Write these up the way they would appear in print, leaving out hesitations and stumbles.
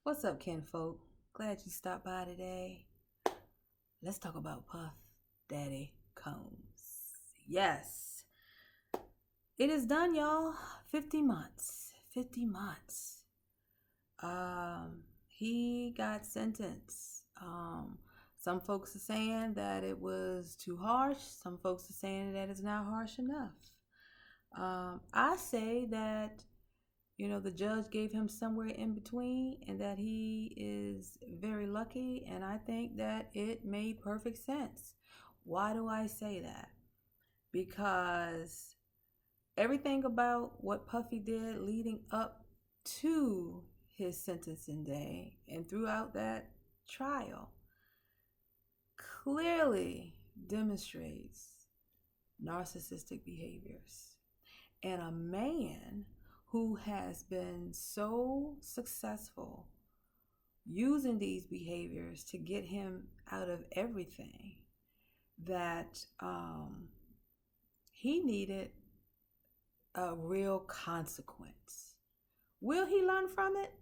What's up, kinfolk? Glad you stopped by today. Let's talk about Puff Daddy Combs. Yes, it is done, y'all. 50 months. 50 months. He got sentenced. Some folks are saying that it was too harsh. Some folks are saying that it's not harsh enough. I say that the judge gave him somewhere in between and that he is very lucky, and I think that it made perfect sense. Why do I say that? Because everything about what Puffy did leading up to his sentencing day and throughout that trial clearly demonstrates narcissistic behaviors. And a man who has been so successful using these behaviors to get him out of everything that he needed a real consequence. Will he learn from it?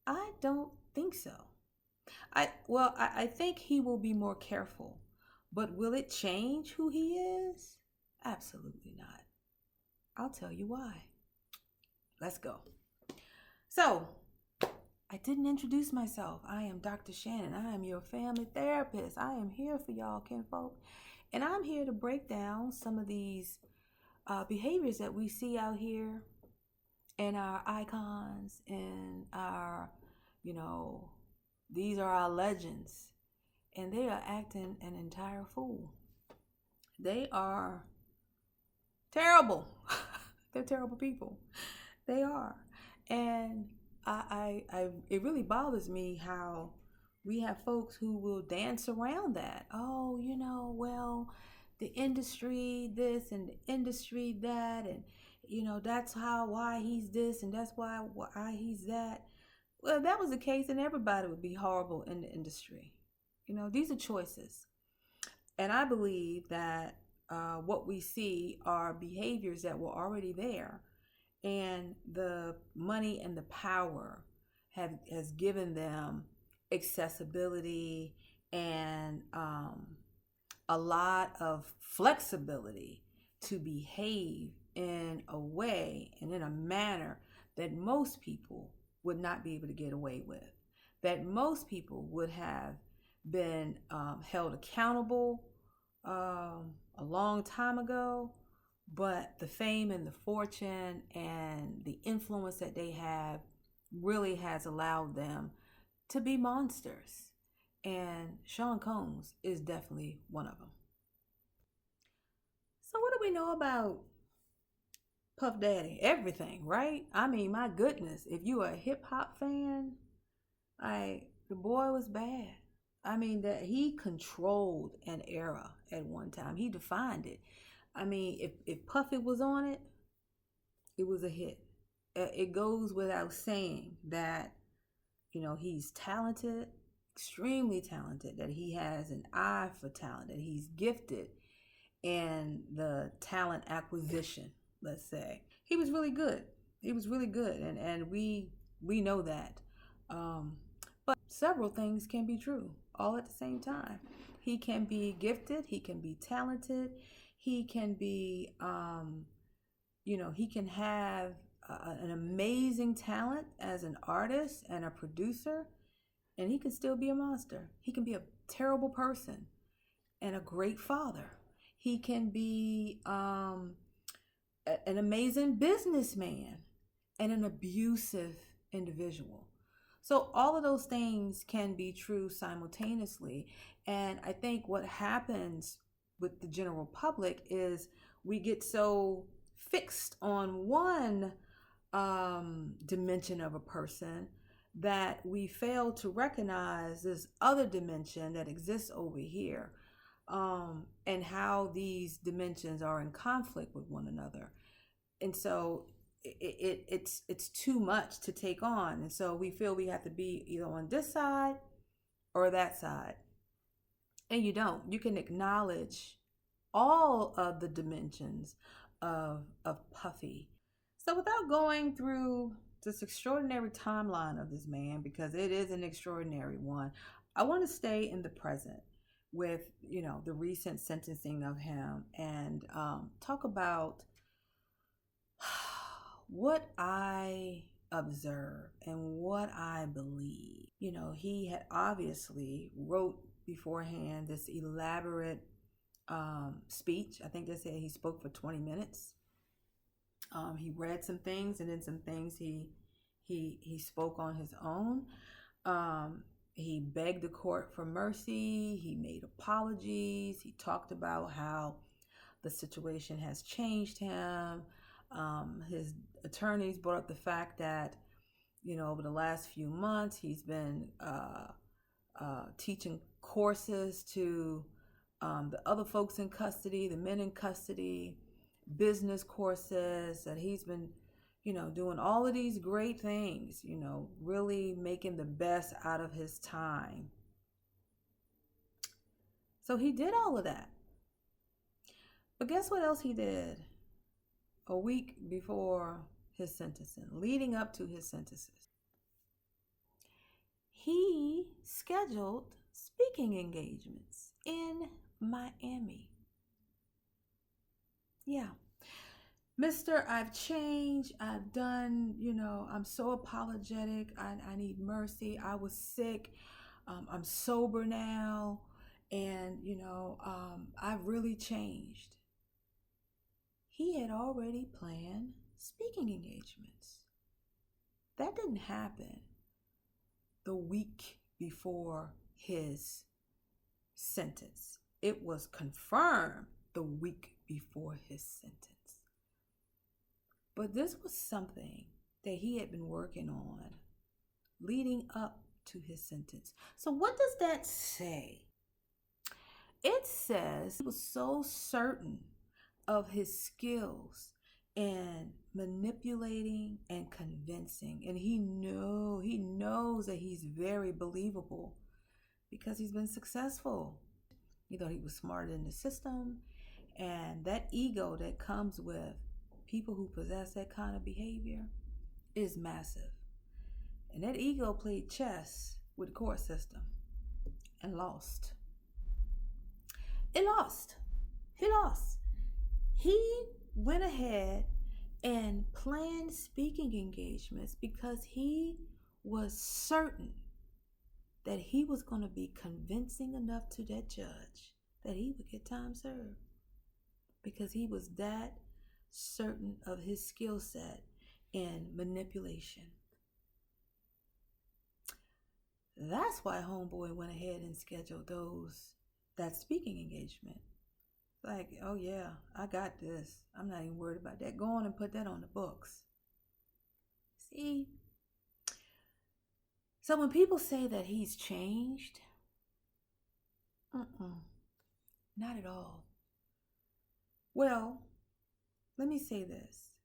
I don't think so. I think he will be more careful, but will it change who he is? Absolutely not. I'll tell you why. Let's go. So, I didn't introduce myself. I am Dr. Shannon. I am your family therapist. I am here for y'all, kinfolk. And I'm here to break down some of these behaviors that we see out here in our icons and our, these are our legends. And they are acting an entire fool. They are terrible. They're terrible people. They are. And it really bothers me how we have folks who will dance around that. Oh, well, the industry this and the industry that, and that's why he's this and that's why he's that. Well, if that was the case, then everybody would be horrible in the industry. These are choices. And I believe that what we see are behaviors that were already there, and the money and the power has given them accessibility and a lot of flexibility to behave in a way and in a manner that most people would not be able to get away with, that most people would have been held accountable a long time ago, but the fame and the fortune and the influence that they have really has allowed them to be monsters. And Sean Combs is definitely one of them. So what do we know about Puff Daddy? Everything, right? I mean, my goodness, if you are a hip hop fan, the boy was bad. I mean, that he controlled an era at one time. He defined it. I mean, if Puffy was on it, it was a hit. It goes without saying that, he's talented, extremely talented, that he has an eye for talent, that he's gifted in the talent acquisition, let's say. He was really good. He was really good, and we know that. But several things can be true all at the same time. He can be gifted, he can be talented, he can be, he can have an amazing talent as an artist and a producer, and he can still be a monster. He can be a terrible person and a great father. He can be an amazing businessman and an abusive individual. So all of those things can be true simultaneously. And I think what happens with the general public is we get so fixed on one dimension of a person that we fail to recognize this other dimension that exists over here, and how these dimensions are in conflict with one another. And so it's too much to take on, and so we feel we have to be either on this side or that side. And you don't. You can acknowledge all of the dimensions of Puffy. So without going through this extraordinary timeline of this man, because it is an extraordinary one. I want to stay in the present with, the recent sentencing of him, and talk about what I observe and what I believe. He had obviously wrote beforehand this elaborate speech. I think they said he spoke for 20 minutes. He read some things, and then some things he spoke on his own. He begged the court for mercy. He made apologies. He talked about how the situation has changed him. His attorneys brought up the fact that, over the last few months, he's been teaching courses to the other folks in custody, the men in custody, business courses, that he's been, doing all of these great things, really making the best out of his time. So he did all of that. But guess what else he did? A week before his sentencing, leading up to his sentences, he scheduled speaking engagements in Miami. Yeah. Mr. I've changed. I've done, I'm so apologetic. I need mercy. I was sick. I'm sober now. And, I've really changed. He had already planned speaking engagements. That didn't happen the week before his sentence. It was confirmed the week before his sentence. But this was something that he had been working on leading up to his sentence. So what does that say? It says he was so certain of his skills in manipulating and convincing, and he knows that he's very believable because he's been successful. He thought he was smarter than the system, and that ego that comes with people who possess that kind of behavior is massive. And that ego played chess with the court system and lost. He lost. He went ahead and planned speaking engagements because he was certain that he was going to be convincing enough to that judge that he would get time served, because he was that certain of his skill set in manipulation. That's why homeboy went ahead and scheduled that speaking engagement. Like, oh yeah, I got this. I'm not even worried about that. Go on and put that on the books. See? So when people say that he's changed, not at all. Well, let me say this.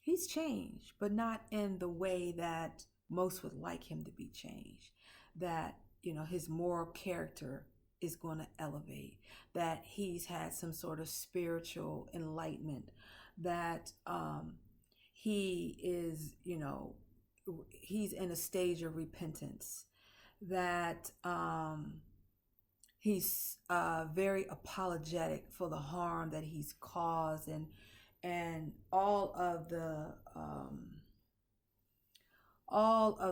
He's changed, but not in the way that most would like him to be changed. That, his moral character is going to elevate, that he's had some sort of spiritual enlightenment, that he is, he's in a stage of repentance, that he's very apologetic for the harm that he's caused, and all of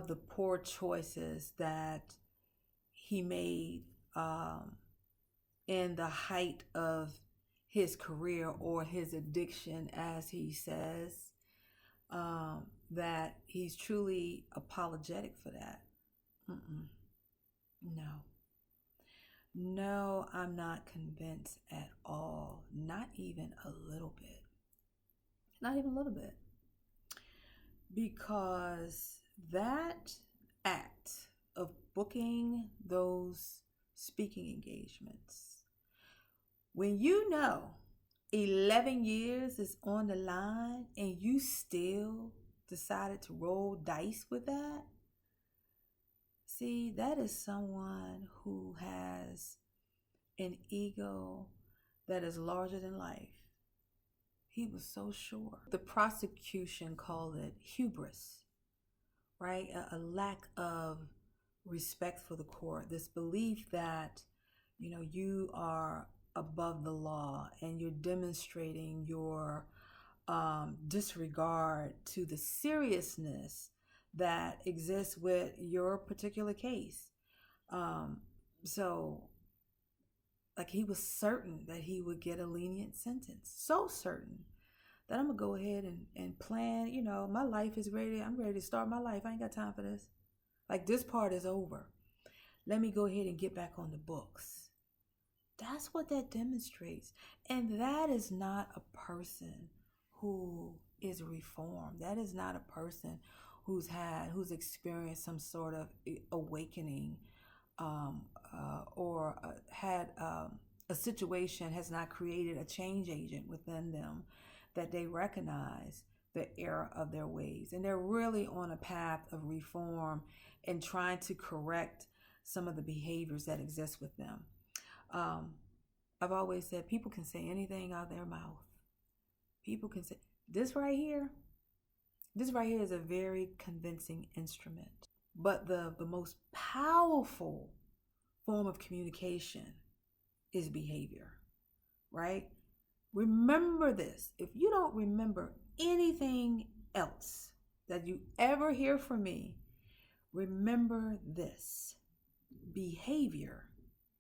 the poor choices that he made in the height of his career or his addiction, as he says, that he's truly apologetic for that. No, I'm not convinced at all. Not even a little bit. Not even a little bit. Because that act of booking those speaking engagements, when 11 years is on the line and you still decided to roll dice with that, see, that is someone who has an ego that is larger than life. He was so sure. The prosecution called it hubris. right? A lack of respect for the court, this belief that, you are above the law, and you're demonstrating your disregard to the seriousness that exists with your particular case. Um, so, like, he was certain that he would get a lenient sentence, so certain that I'm gonna go ahead and plan. My life is ready. I'm ready to start my life. I ain't got time for this. Like, this part is over. Let me go ahead and get back on the books. That's what that demonstrates. And that is not a person who is reformed. That is not a person who's experienced some sort of awakening, or had a situation has not created a change agent within them, that they recognize the error of their ways. And they're really on a path of reform and trying to correct some of the behaviors that exist with them. I've always said people can say anything out of their mouth. People can say this right here. This right here is a very convincing instrument. But the most powerful form of communication is behavior, right? Remember this. If you don't remember anything else that you ever hear from me, remember this. Behavior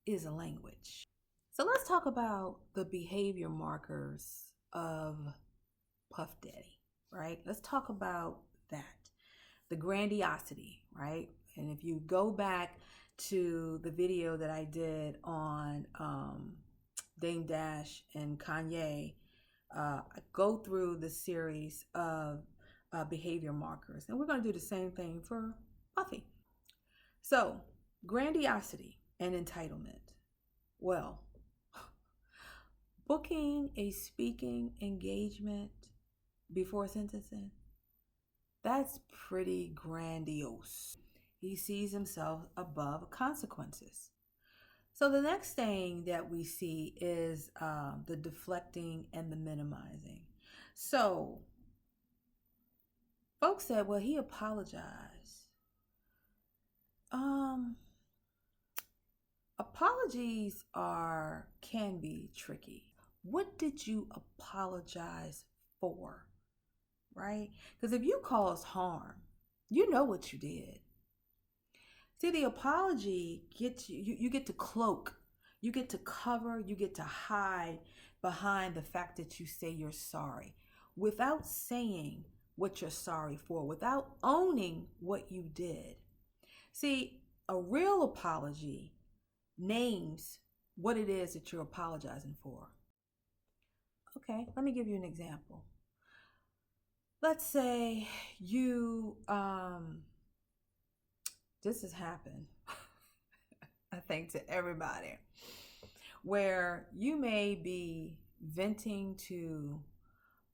is a language. So let's talk about the behavior markers of Puff Daddy, right? Let's talk about that. The grandiosity, right? And if you go back to the video that I did on Dame Dash and Kanye, I go through the series of behavior markers. And we're going to do the same thing for Puffy. So, grandiosity and entitlement. Well, booking a speaking engagement before sentencing, that's pretty grandiose. He sees himself above consequences. So the next thing that we see is the deflecting and the minimizing. So folks said, well, he apologized. Apologies can be tricky. What did you apologize for? Right? Because if you cause harm, you know what you did. See, the apology gets you get to cloak, you get to cover, you get to hide behind the fact that you say you're sorry without saying what you're sorry for, without owning what you did. See, a real apology names what it is that you're apologizing for. Okay, let me give you an example. Let's say you this has happened, I think, to everybody, where you may be venting to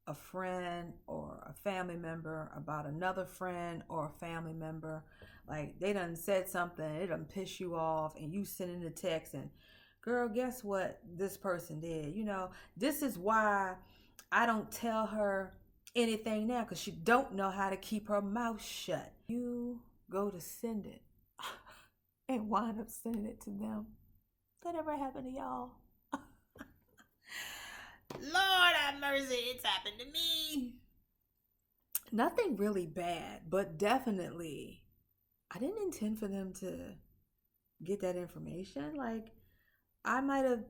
a friend or a family member about another friend or a family member. Like, they done said something, it done piss you off, and you send in a text and, girl, guess what this person did? This is why I don't tell her anything now, because she don't know how to keep her mouth shut. You go to send it and wind up sending it to them. That ever happened to y'all? Lord have mercy, it's happened to me. Nothing really bad, but definitely I didn't intend for them to get that information. Like, I might have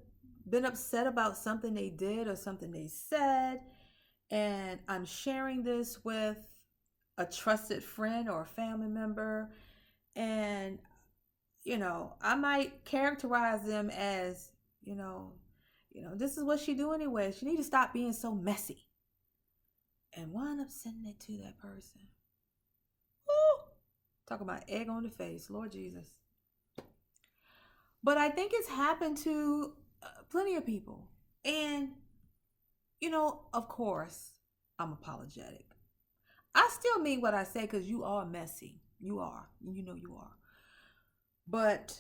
been upset about something they did or something they said, and I'm sharing this with a trusted friend or a family member, and I might characterize them as, this is what she do anyway. She need to stop being so messy. And wind up sending it to that person. Woo! Talk about egg on the face, Lord Jesus. But I think it's happened to plenty of people. And, of course, I'm apologetic. I still mean what I say, because you are messy. You are. You know you are. But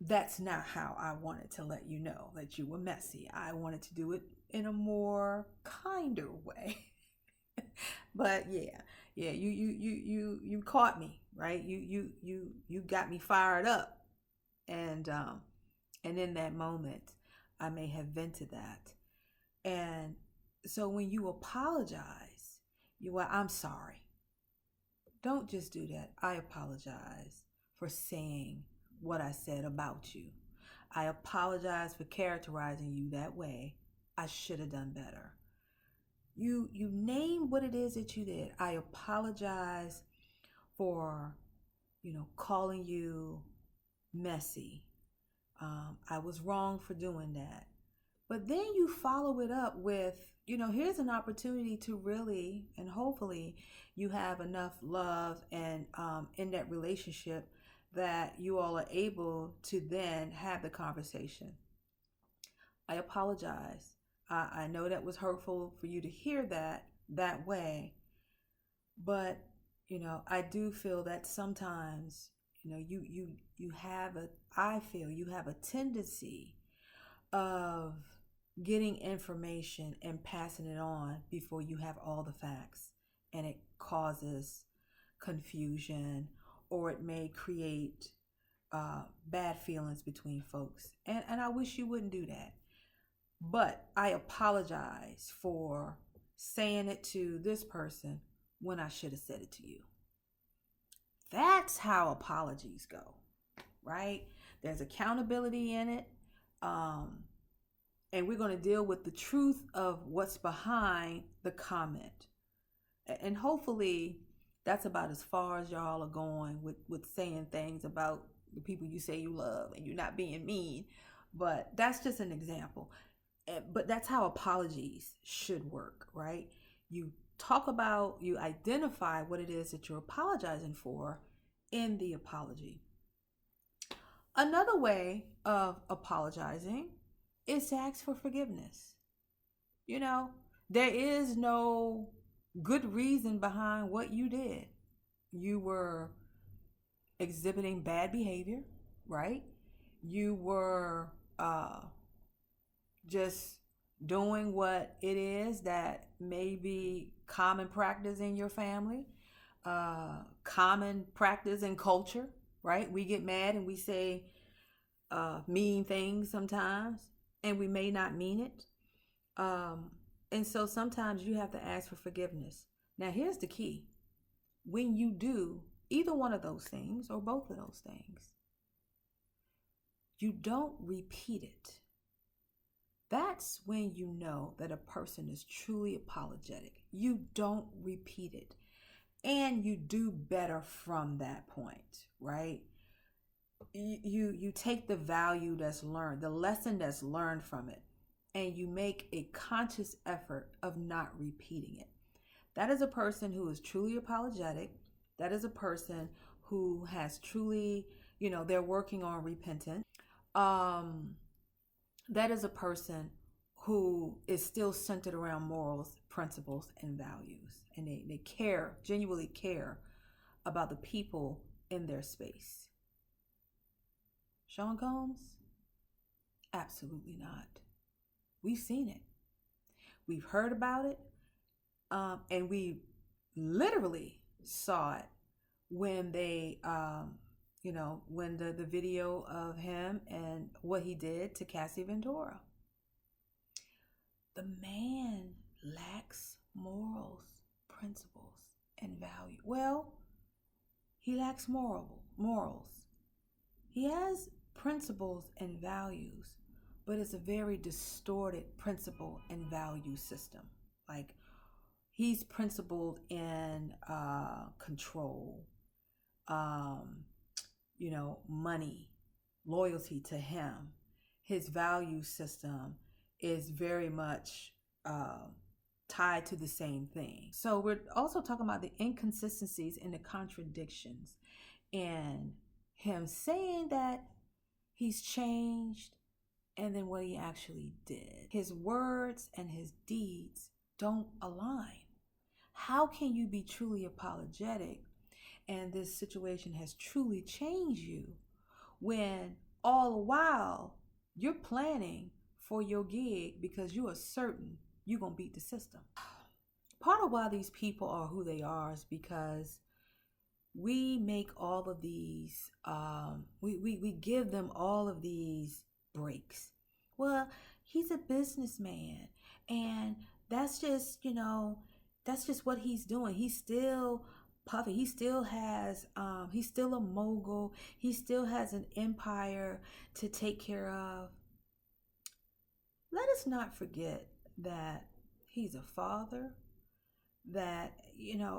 that's not how I wanted to let you know that you were messy. I wanted to do it in a more kinder way. But yeah, Yeah, you caught me, right? You got me fired up. And in that moment, I may have vented that. And so when you apologize, I'm sorry. Don't just do that. I apologize for saying what I said about you. I apologize for characterizing you that way. I should have done better. You name what it is that you did. I apologize for, calling you messy. I was wrong for doing that. But then you follow it up with, here's an opportunity to really, and hopefully you have enough love and in that relationship that you all are able to then have the conversation. I apologize. I know that was hurtful for you to hear that way, but I do feel that sometimes you have a I feel you have a tendency of getting information and passing it on before you have all the facts, and it causes confusion, or it may create bad feelings between folks, and I wish you wouldn't do that. But I apologize for saying it to this person when I should have said it to you. That's how apologies go, right? There's accountability in it. And we're going to deal with the truth of what's behind the comment. And hopefully that's about as far as y'all are going with saying things about the people you say you love, and you're not being mean. But that's just an example. But that's how apologies should work, right? You identify what it is that you're apologizing for in the apology. Another way of apologizing is to ask for forgiveness. There is no good reason behind what you did. You were exhibiting bad behavior, right? You were just doing what it is that may be common practice in your family, common practice in culture, right? We get mad and we say mean things sometimes, and we may not mean it. And so sometimes you have to ask for forgiveness. Now, here's the key. When you do either one of those things or both of those things, you don't repeat it. That's when you know that a person is truly apologetic. You don't repeat it. And you do better from that point, right? You take the value that's learned, the lesson that's learned from it, and you make a conscious effort of not repeating it. That is a person who is truly apologetic. That is a person who has truly, they're working on repentance. That is a person who is still centered around morals, principles, and values. And they genuinely care about the people in their space. Sean Combs? Absolutely not. We've seen it. We've heard about it. And we literally saw it when they, when the video of him and what he did to Cassie Ventura. The man lacks morals, principles, and value. Well, he lacks morals. He has principles and values, but it's a very distorted principle and value system. Like, he's principled in control, money, loyalty to him. His value system is very much tied to the same thing. So we're also talking about the inconsistencies and the contradictions in him saying that he's changed and then what he actually did. His words and his deeds don't align. How can you be truly apologetic and this situation has truly changed you when all the while you're planning for your gig because you are certain you're going to beat the system? part of why these people are who they are is because we make all of these, we give them all of these breaks. Well, he's a businessman, and that's just, that's just what he's doing. He's still puffy. He still has, he's still a mogul. He still has an empire to take care of. Let us not forget that he's a father, that,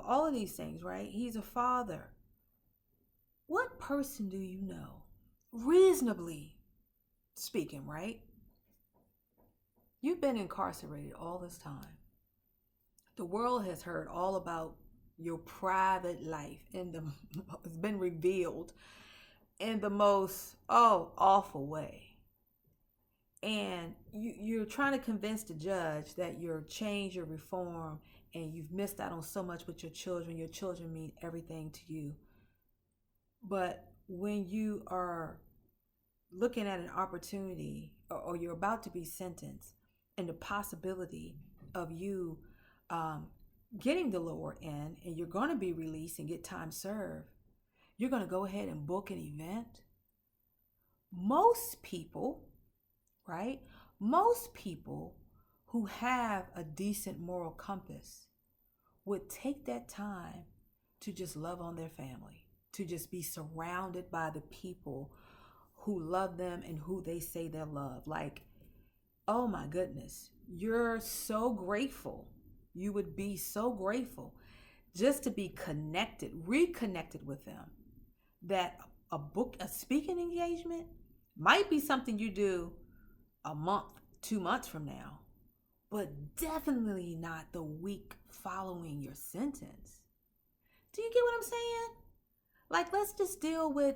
all of these things, right? He's a father. What person do you know, reasonably speaking, right? You've been incarcerated all this time. The world has heard all about your private life, and it's been revealed in the most awful way. And you're trying to convince the judge that you're changed, you're reformed, and you've missed out on so much with your children. Your children mean everything to you. But when you are looking at an opportunity, or you're about to be sentenced, and the possibility of you getting the lower end, and you're going to be released and get time served, you're going to go ahead and book an event. Most people, right? Most people who have a decent moral compass would take that time to just love on their family, to just be surrounded by the people who love them and who they say they love. Like, oh my goodness, you're so grateful. You would be so grateful just to be connected, reconnected with them. That a speaking engagement might be something you do a month, 2 months from now, but definitely not the week following your sentence. Do you get what I'm saying? Like, let's just deal with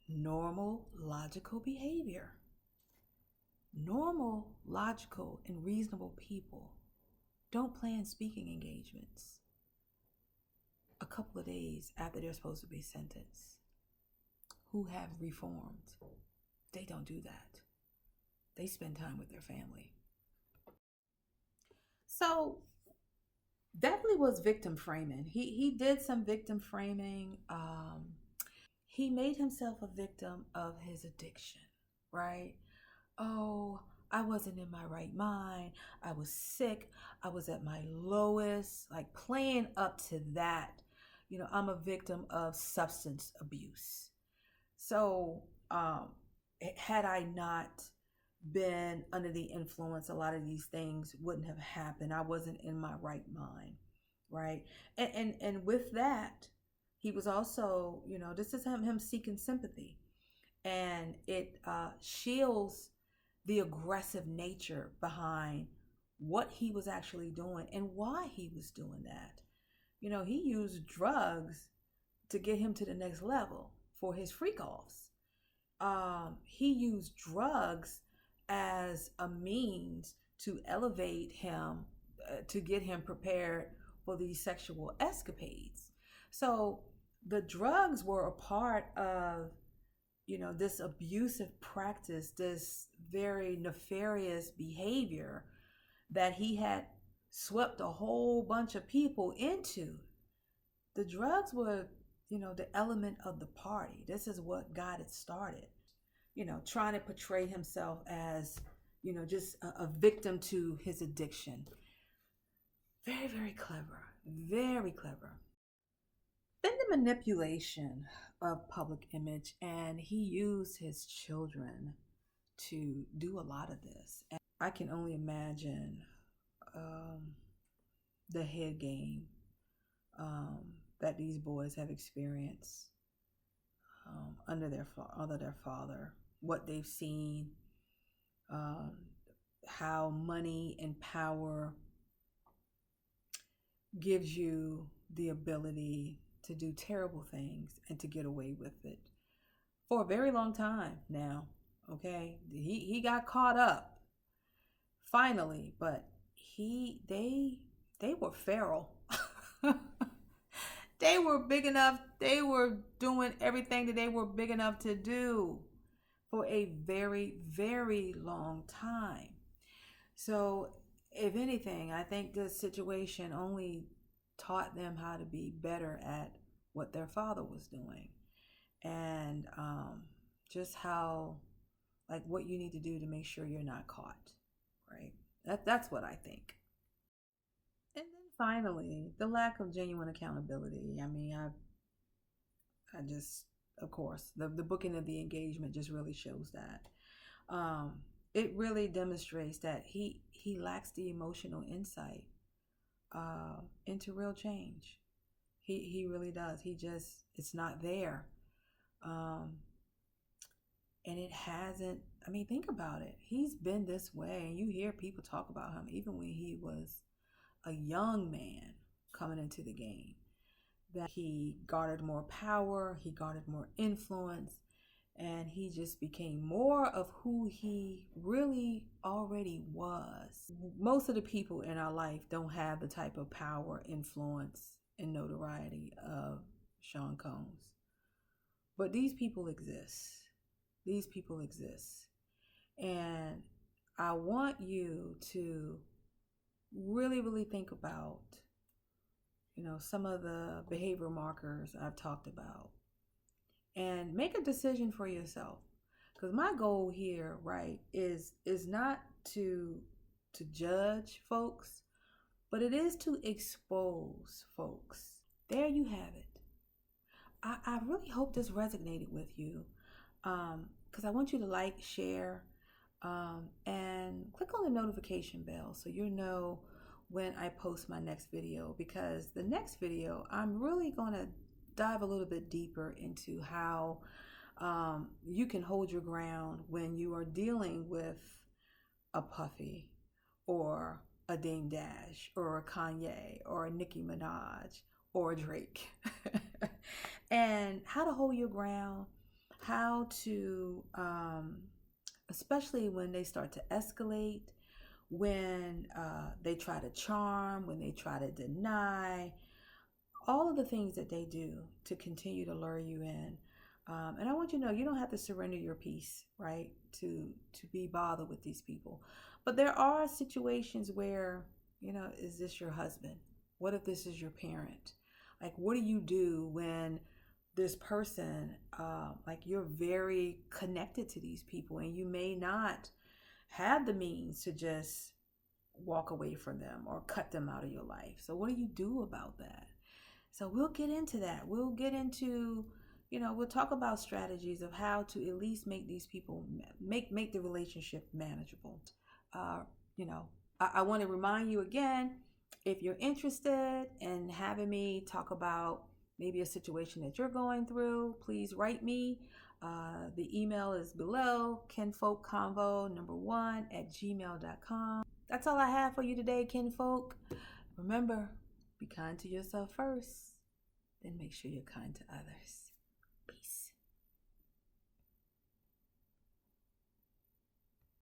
normal, logical behavior. Normal, logical, and reasonable people don't plan speaking engagements a couple of days after they're supposed to be sentenced. Who have reformed. They don't do that. They spend time with their family. So definitely was victim framing. He did some victim framing. He made himself a victim of his addiction, right? Oh, I wasn't in my right mind. I was sick. I was at my lowest, like playing up to that. I'm a victim of substance abuse. So, had I not been under the influence, a lot of these things wouldn't have happened. I wasn't in my right mind, right? And with that, he was also, this is him seeking sympathy, and it shields the aggressive nature behind what he was actually doing and why he was doing that. He used drugs to get him to the next level for his freak offs. He used drugs as a means to elevate him, to get him prepared for these sexual escapades. So the drugs were a part of, this abusive practice, this very nefarious behavior that he had swept a whole bunch of people into. The drugs were, the element of the party. This is what got it started. Trying to portray himself as, just a victim to his addiction. Very, very clever. Very clever. Then the manipulation of public image, and he used his children to do a lot of this. And I can only imagine the head game that these boys have experienced under their father, what they've seen, how money and power gives you the ability to do terrible things and to get away with it for a very long time now. Okay, he got caught up finally, but they were feral. They were big enough. They were doing everything that they were big enough to do for a very, very long time. So if anything, I think this situation only taught them how to be better at what their father was doing, and just how, like, what you need to do to make sure you're not caught, right? That's what I think. And then finally, the lack of genuine accountability. I mean, I just, of course, the booking of the engagement just really shows that. Um, it really demonstrates that he lacks the emotional insight into real change. He really does. He just, it's not there. Um, and it hasn't, I mean, think about it. He's been this way, and you hear people talk about him even when he was a young man coming into the game, that he garnered more power, he garnered more influence, and he just became more of who he really already was. Most of the people in our life don't have the type of power, influence, and notoriety of Sean Combs. But these people exist. These people exist. And I want you to really, really think about, some of the behavior markers I've talked about, and make a decision for yourself. Because my goal here, right, is not to judge folks, but it is to expose folks. There you have it. I really hope this resonated with you, because I want you to like, share, and click on the notification bell so you know when I post my next video, because the next video I'm really going to dive a little bit deeper into how you can hold your ground when you are dealing with a Puffy or a Dame Dash or a Kanye or a Nicki Minaj or a Drake. And how to hold your ground, how to, especially when they start to escalate, when they try to charm, when they try to deny, all of the things that they do to continue to lure you in. And I want you to know, you don't have to surrender your peace, right, to be bothered with these people. But there are situations where, is this your husband? What if this is your parent? Like, what do you do when this person, like, you're very connected to these people and you may not have the means to just walk away from them or cut them out of your life? So what do you do about that? So we'll get into that. We'll get into, we'll talk about strategies of how to at least make these people, make the relationship manageable. I want to remind you again, if you're interested in having me talk about maybe a situation that you're going through, please write me. The email is below, kinfolkconvo1@gmail.com. That's all I have for you today, kinfolk. Remember, be kind to yourself first, then make sure you're kind to others.